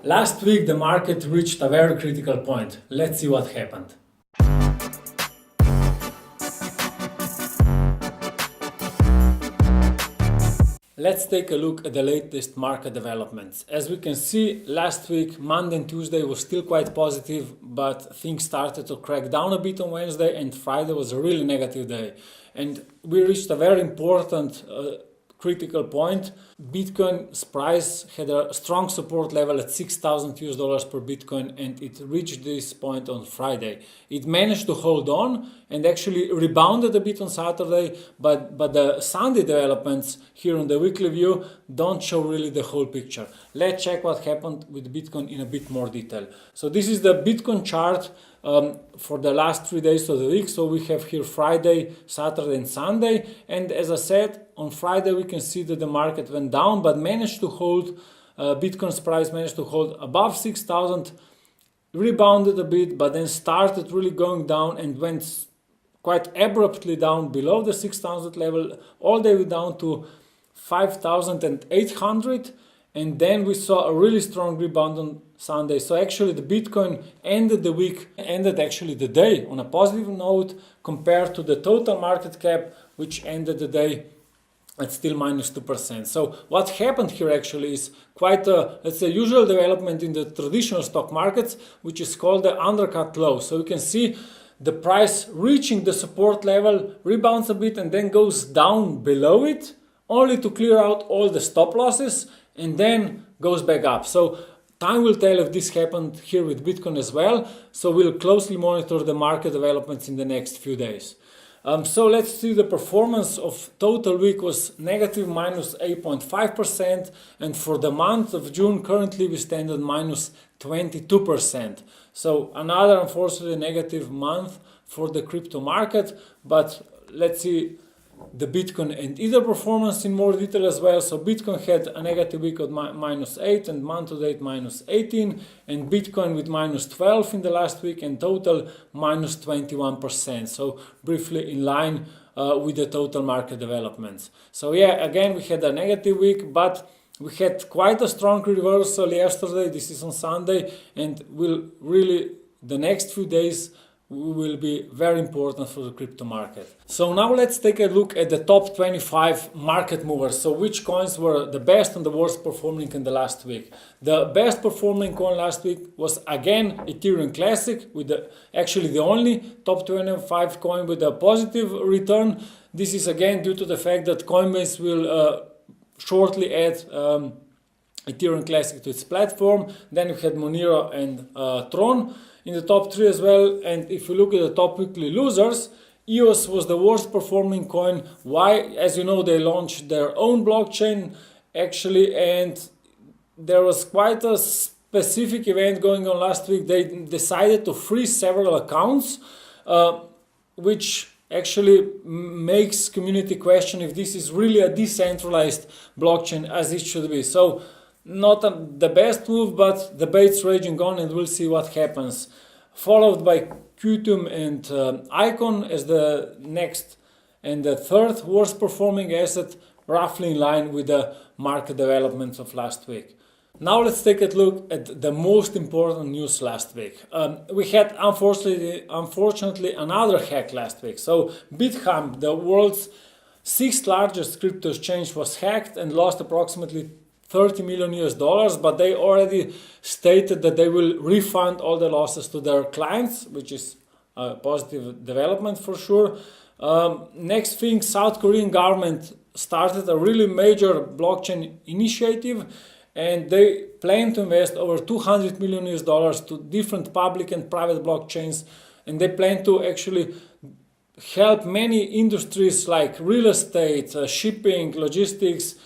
Last week the market reached a very critical point. Let's see what happened. Let's take a look at the latest market developments. As we can see, last week, Monday and Tuesday was still quite positive, but things started to crack down a bit on Wednesday, and Friday was a really negative day. And we reached a very important critical point. Bitcoin's price had a strong support level at $6,000 per Bitcoin, and it reached this point on Friday. It managed to hold on and actually rebounded a bit on Saturday, but the Sunday developments here on the weekly view don't show really the whole picture. Let's check what happened with Bitcoin in a bit more detail. So this is the Bitcoin chart for the last 3 days of the week. So we have here Friday, Saturday and Sunday, and as I said, on Friday we can see that the market went down but managed to hold, Bitcoin's price managed to hold above 6,000, rebounded a bit, but then started really going down and went quite abruptly down below the 6,000 level, all the way down to 5,800, and then we saw a really strong rebound on Sunday. So actually the Bitcoin ended the day on a positive note compared to the total market cap, which ended the day at still minus 2%. So what happened here actually is quite a, let's say, usual development in the traditional stock markets, which is called the undercut low. So you can see the price reaching the support level, rebounds a bit and then goes down below it, only to clear out all the stop losses and then goes back up. So time will tell if this happened here with Bitcoin as well. So we'll closely monitor the market developments in the next few days. So let's see, the performance of total week was negative minus 8.5%, and for the month of June currently we stand at minus 22%. So another unfortunately negative month for the crypto market, but let's see the Bitcoin and Ether performance in more detail as well. So Bitcoin had a negative week of minus 8 and month to date minus 18, and Bitcoin with minus 12 in the last week and total minus 21%. So briefly in line with the total market developments. So yeah, again we had a negative week, but we had quite a strong reversal yesterday. This is on Sunday, and the next few days will be very important for the crypto market. So now let's take a look at the top 25 market movers. So which coins were the best and the worst performing in the last week? The best performing coin last week was again Ethereum Classic, with actually the only top 25 coin with a positive return. This is again due to the fact that Coinbase will shortly add Ethereum Classic to its platform. Then we had Monero and Tron in the top 3 as well. And if you look at the top weekly losers, EOS was the worst performing coin. Why? As you know, they launched their own blockchain actually, and there was quite a specific event going on last week. They decided to freeze several accounts, which actually makes community question if this is really a decentralized blockchain as it should be. So not the best move, but debates raging on, and we'll see what happens. Followed by Qtum and Icon as the next and the third worst performing asset, roughly in line with the market developments of last week. Now let's take a look at the most important news last week. We had unfortunately another hack last week. So BitHub, the world's 6th largest crypto exchange, was hacked and lost approximately $30 million, but they already stated that they will refund all the losses to their clients, which is a positive development for sure. Next thing, South Korean government started a really major blockchain initiative, and they plan to invest over $200 million to different public and private blockchains, and they plan to actually help many industries like real estate, shipping, logistics,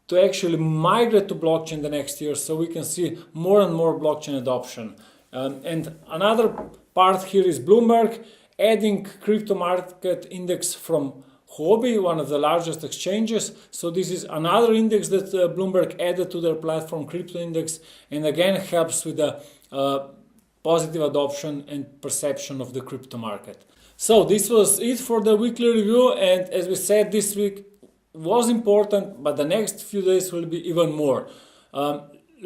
to actually migrate to blockchain the next year, so we can see more and more blockchain adoption. And another part here is Bloomberg adding crypto market index from Huobi, one of the largest exchanges. So this is another index that Bloomberg added to their platform, crypto index, and again helps with the positive adoption and perception of the crypto market. So this was it for the weekly review, and as we said, this week was important, but the next few days will be even more.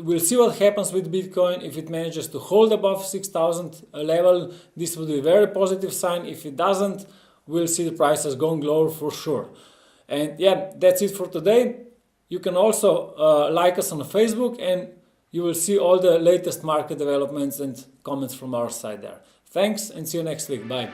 we'll see what happens with Bitcoin. If it manages to hold above 6,000 level, this would be a very positive sign. If it doesn't, we'll see the prices going lower for sure. And yeah, that's it for today. You can also like us on Facebook, and you will see all the latest market developments and comments from our side there. Thanks, and see you next week. Bye.